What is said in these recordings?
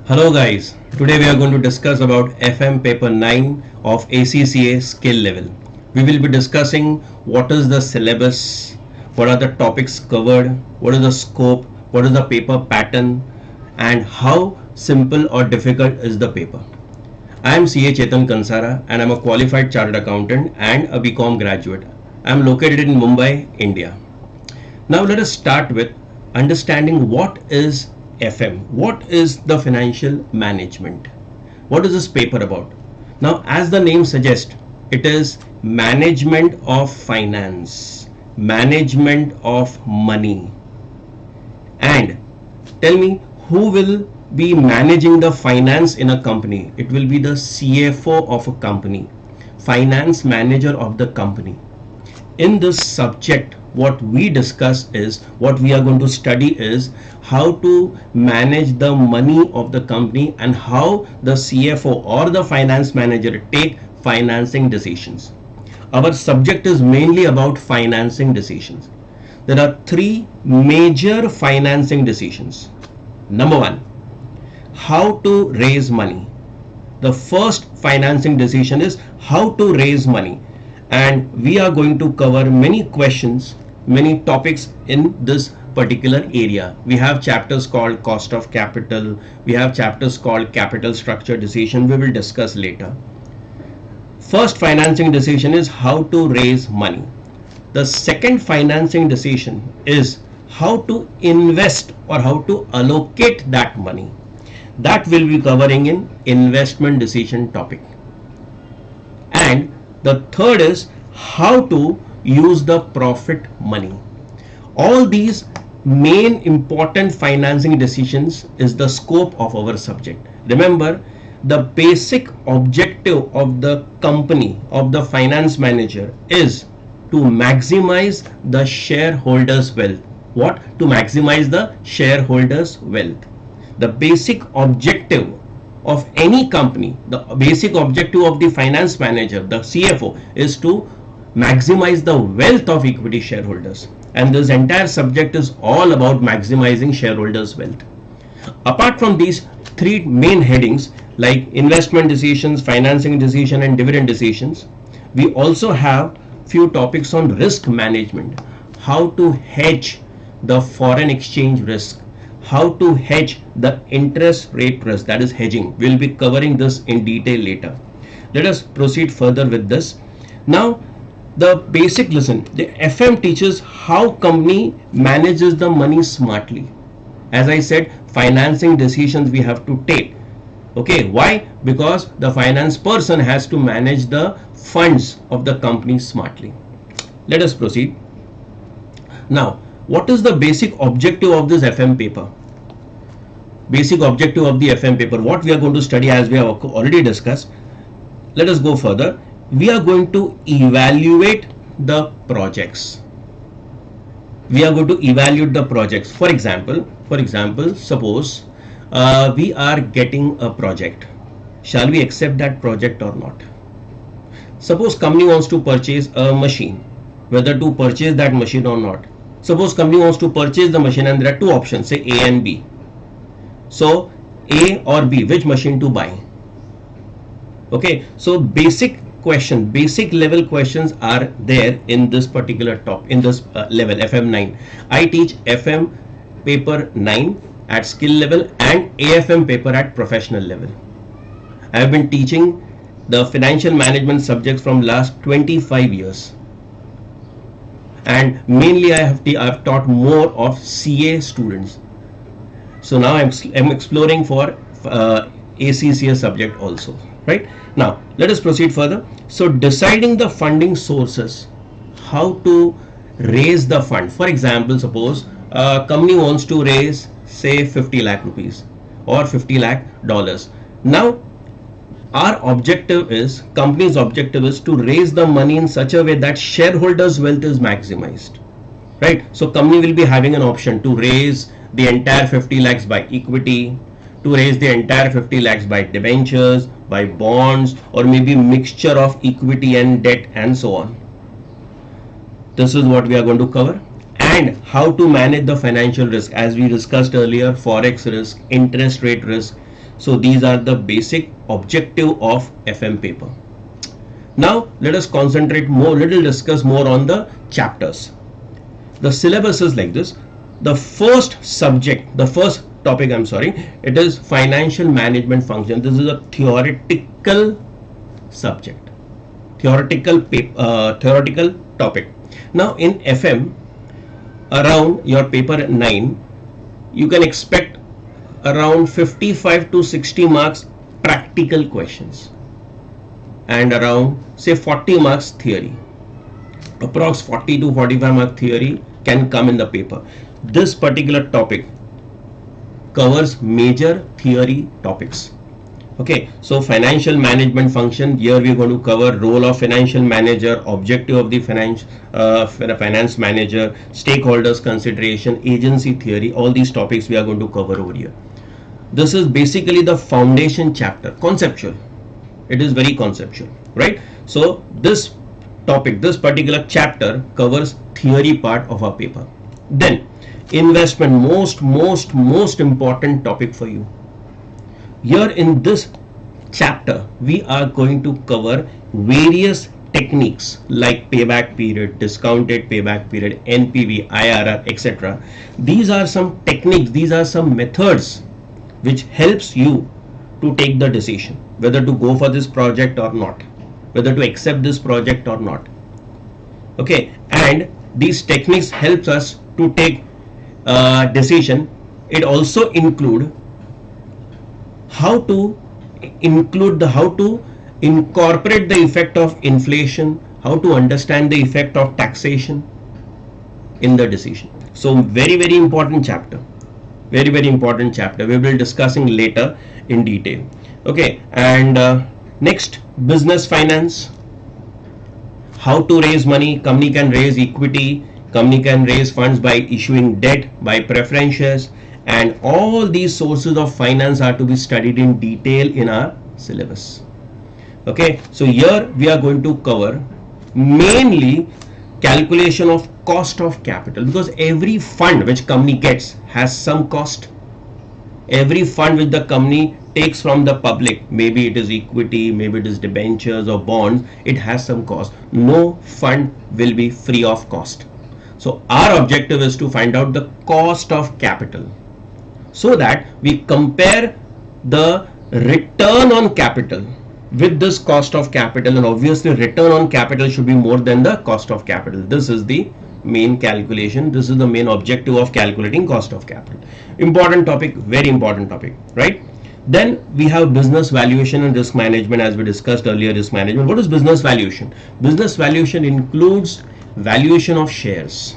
Hello guys, today we are going to discuss about FM paper 9 of ACCA skill level. We will be discussing what is the syllabus, what are the topics covered, what is the scope, what is the paper pattern and how simple or difficult is the paper. I am CA Chetan Kansara and I am a qualified chartered accountant and a BCom graduate. I am located in Mumbai, India. Now let us start with understanding what is FM. What is the financial management? What is this paper about? Now, as the name suggests, it is management of finance, management of money. And tell me, who will be managing the finance in a company? It will be the CFO of a company, finance manager of the company. In this subject, what we discuss is, what we are going to study is how to manage the money of the company and how the CFO or the finance manager take financing decisions. Our subject is mainly about financing decisions. There are three major financing decisions. Number one, how to raise money. The first financing decision is how to raise money. And we are going to cover many questions, many topics in this particular area. We have chapters called cost of capital. We have chapters called capital structure decision. We will discuss later. First financing decision is how to raise money. The second financing decision is how to invest or how to allocate that money. That will be covering in investment decision topic. And the third is how to use the profit money. All these main important financing decisions is the scope of our subject. Remember, the basic objective of the company, of the finance manager, is to maximize the shareholders' wealth. What? To maximize the shareholders' wealth. The basic objective of any company, the basic objective of the finance manager, the CFO, is to maximize the wealth of equity shareholders. And this entire subject is all about maximizing shareholders' wealth. Apart from these three main headings like investment decisions, financing decision and dividend decisions, we also have few topics on risk management, how to hedge the foreign exchange risk, how to hedge the interest rate risk, that is hedging. We'll be covering this in detail later. Let us proceed further with this. Now, the basic lesson, the FM teaches how company manages the money smartly. As I said, financing decisions we have to take. Okay, why? Because the finance person has to manage the funds of the company smartly. Let us proceed. Now, what is the basic objective of this FM paper? Basic objective of the FM paper, what we are going to study, as we have already discussed. Let us go further. We are going to evaluate the projects. We are going to evaluate the projects. For example, suppose we are getting a project. Shall we accept that project or not? Suppose company wants to purchase a machine, whether to purchase that machine or not. Suppose company wants to purchase the machine and there are two options, say A and B. So A or B, which machine to buy? Okay, so basic level questions are there in this particular level FM 9. I teach FM paper 9 at skill level and AFM paper at professional level. I have been teaching the financial management subjects from last 25 years. And mainly I have taught more of CA students. So now I'm exploring for ACCA subject also. Right? Now, let us proceed further. So, deciding the funding sources, how to raise the fund. For example, suppose a company wants to raise, say, 50 lakh rupees or $50 lakh. Now, our objective is, company's objective is to raise the money in such a way that shareholders' wealth is maximized. Right? So, company will be having an option to raise the entire 50 lakhs by equity, to raise the entire 50 lakhs by debentures, by bonds, or maybe mixture of equity and debt and so on. This is what we are going to cover. And how to manage the financial risk, as we discussed earlier, forex risk, interest rate risk. So these are the basic objective of FM paper. Now let us concentrate more, discuss more on the chapters. The syllabus is like this. The first subject, the first topic, it is financial management function. This is a theoretical subject, theoretical topic. Now in FM, around your paper 9, you can expect around 55 to 60 marks practical questions and around say 40 marks theory. Approx 40 to 45 mark theory can come in the paper. This particular topic covers major theory topics. Okay, so financial management function, here we are going to cover role of financial manager, objective of the finance manager, stakeholders consideration, agency theory, all these topics we are going to cover over here. This is basically the foundation chapter, conceptual. It is very conceptual, right? So this topic, this particular chapter covers theory part of our paper. Then investment, most important topic for you. Here in this chapter we are going to cover various techniques like payback period, discounted payback period, NPV, IRR, etc. These are some techniques, these are some methods which helps you to take the decision whether to go for this project or not, whether to accept this project or not. Okay, and these techniques helps us to take decision. It also include how to incorporate the effect of inflation, how to understand the effect of taxation in the decision. So very important chapter, very important chapter. We will be discussing later in detail. Okay, and next, business finance, how to raise money. Company can raise equity, company can raise funds by issuing debt, by preference shares, and all these sources of finance are to be studied in detail in our syllabus. Okay, so here we are going to cover mainly calculation of cost of capital, because every fund which company gets has some cost. Every fund which the company takes from the public, maybe it is equity, maybe it is debentures or bonds, it has some cost. No fund will be free of cost. So our objective is to find out the cost of capital, so that we compare the return on capital with this cost of capital, and obviously return on capital should be more than the cost of capital. This is the main calculation, this is the main objective of calculating cost of capital. Important topic, very important topic, right? Then we have business valuation and risk management, as we discussed earlier. Risk management, what is business valuation? Business valuation includes valuation of shares,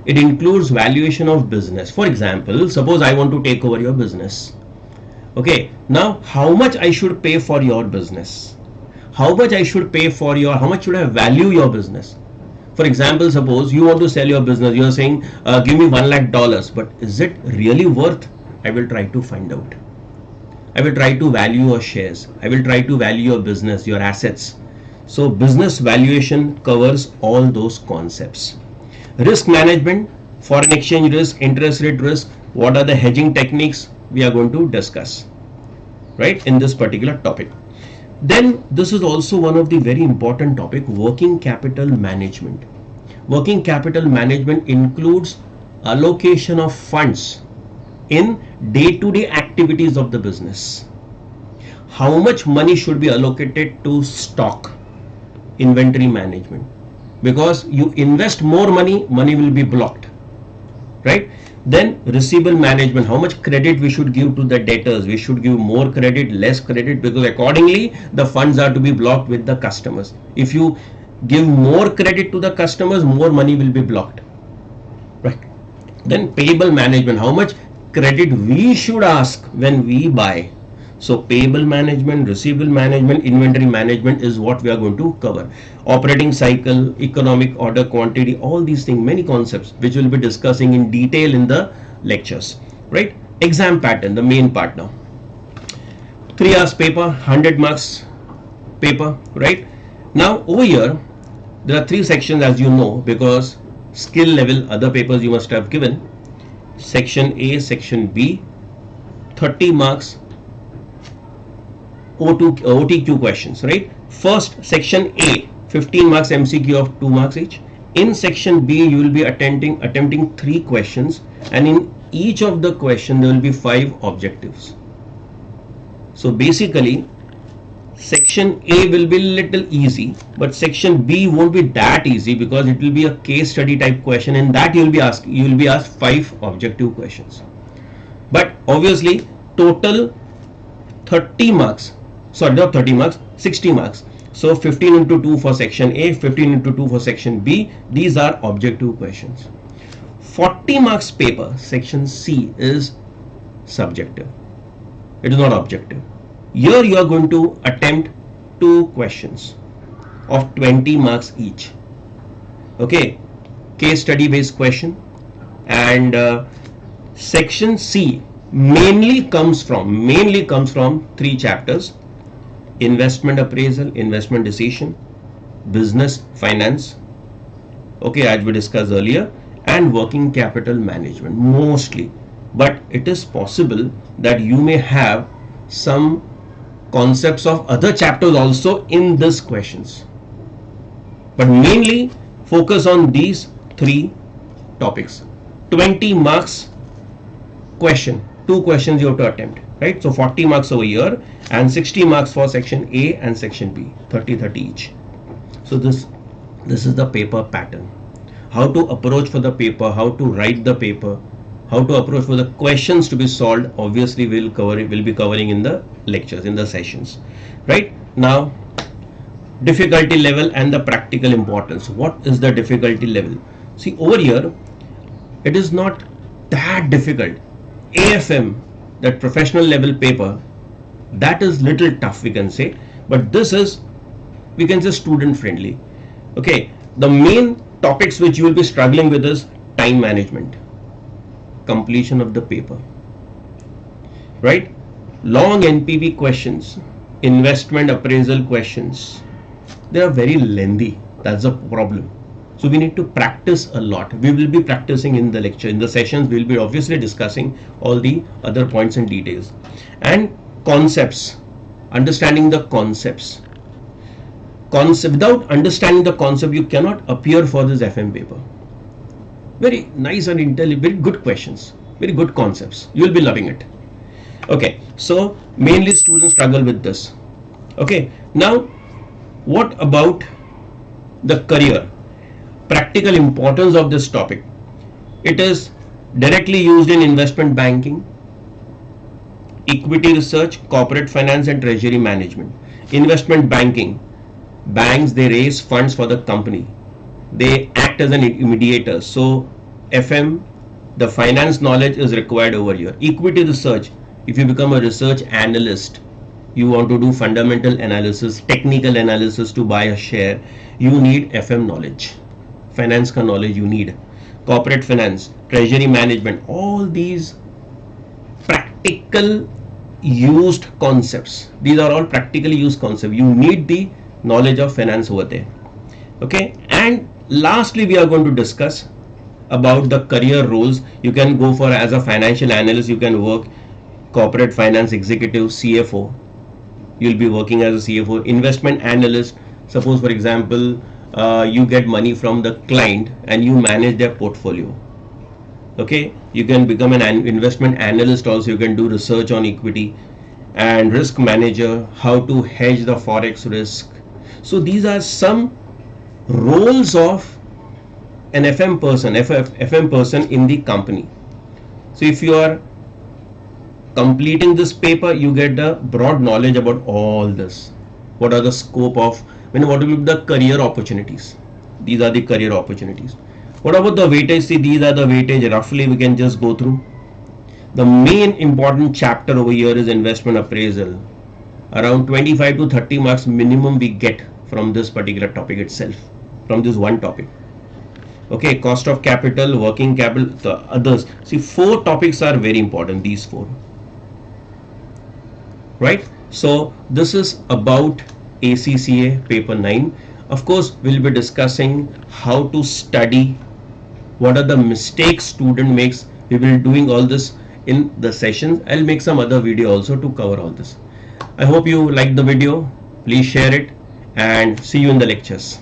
it includes valuation of business. For example, suppose I want to take over your business. Okay, now how much I should pay for your business, how much I should pay for your, how much should I value your business? For example, suppose you want to sell your business, you are saying give me $1 lakh, but is it really worth? I will try to find out. I will try to value your shares, I will try to value your business, your assets. So business valuation covers all those concepts. Risk management, foreign exchange risk, interest rate risk, what are the hedging techniques we are going to discuss, right, in this particular topic. Then this is also one of the very important topic, working capital management. Working capital management includes allocation of funds in day-to-day activities of the business. How much money should be allocated to stock, inventory management, because you invest more money, money will be blocked, right? Then receivable management, how much credit we should give to the debtors, we should give more credit, less credit, because accordingly the funds are to be blocked with the customers. If you give more credit to the customers, more money will be blocked, right? Then payable management, how much credit we should ask when we buy. So payable management, receivable management, inventory management is what we are going to cover. Operating cycle, economic order quantity, all these things, many concepts which we'll be discussing in detail in the lectures, right? Exam pattern, the main part now. 3 hours paper, 100 marks paper, right? Now over here there are 3 sections, as you know, because skill level other papers you must have given. Section A, section B, 30 marks OTQ questions, right? First, section A, 15 marks MCQ of 2 marks each. In section B, you will be attempting 3 questions, and in each of the question there will be 5 objectives. So basically, section A will be little easy, but section B won't be that easy because it will be a case study type question, and that you will be asked 5 objective questions. But obviously, total 30 marks, sorry, not 30 marks, 60 marks. So 15 into 2 for section A, 15 into 2 for section B. These are objective questions. 40 marks paper, section C, is subjective. It is not objective. Here you are going to attempt 2 questions of 20 marks each. Okay, case study based question. And section C mainly comes from 3 chapters: investment appraisal, investment decision, business finance, okay, as we discussed earlier, and working capital management mostly. But it is possible that you may have some concepts of other chapters also in these questions, but mainly focus on these 3 topics. 20 marks question, 2 questions you have to attempt, right? So 40 marks over here and 60 marks for section A and section B, 30 each. So this is the paper pattern. How to approach for the paper, how to write the paper, how to approach for the questions to be solved, obviously we'll be covering in the lectures, in the sessions. Right now, difficulty level and the practical importance. What is the difficulty level? See, over here it is not that difficult. AFM, that professional level paper, that is little tough, we can say, but this is, we can say, student friendly. Okay, the main topics which you will be struggling with is time management, completion of the paper, right? Long NPV questions, investment appraisal questions, they are very lengthy. That's a problem. So we need to practice a lot. We will be practicing in the lecture. In the sessions, we will be obviously discussing all the other points and details. And concepts, understanding the concepts. Without understanding the concept, you cannot appear for this FM paper. Very nice and intelligent, very good questions, very good concepts. You will be loving it. Okay, so mainly students struggle with this. Okay, now what about the career? Practical importance of this topic. It is directly used in investment banking, equity research, corporate finance and treasury management. Investment banking, banks, they raise funds for the company. They act as an mediator. So FM, the finance knowledge is required over here. Equity research, if you become a research analyst, you want to do fundamental analysis, technical analysis to buy a share, you need FM knowledge. Finance ka knowledge you need. Corporate finance, treasury management, all these practical used concepts. These are all practically used concepts. You need the knowledge of finance over there. Okay, and lastly we are going to discuss about the career roles. You can go for, as a financial analyst, you can work corporate finance executive, CFO. You'll be working as a CFO. Investment analyst, suppose for example you get money from the client and you manage their portfolio. Okay, you can become an investment analyst also. You can do research on equity. And risk manager, how to hedge the forex risk. So these are some roles of an FM person in the company. So if you are completing this paper, you get the broad knowledge about all this. What are the scope of, what will be the career opportunities? These are the career opportunities. What about the weightage? See, these are the weightage. Roughly we can just go through. The main important chapter over here is investment appraisal. Around 25 to 30 marks minimum we get from this particular topic itself, from this one topic. Okay, cost of capital, working capital, the others. See, 4 topics are very important, these 4. Right? So this is about ACCA paper 9. Of course, we'll be discussing how to study, what are the mistakes student makes. We will be doing all this in the sessions. I'll make some other video also to cover all this. I hope you liked the video. Please share it and see you in the lectures.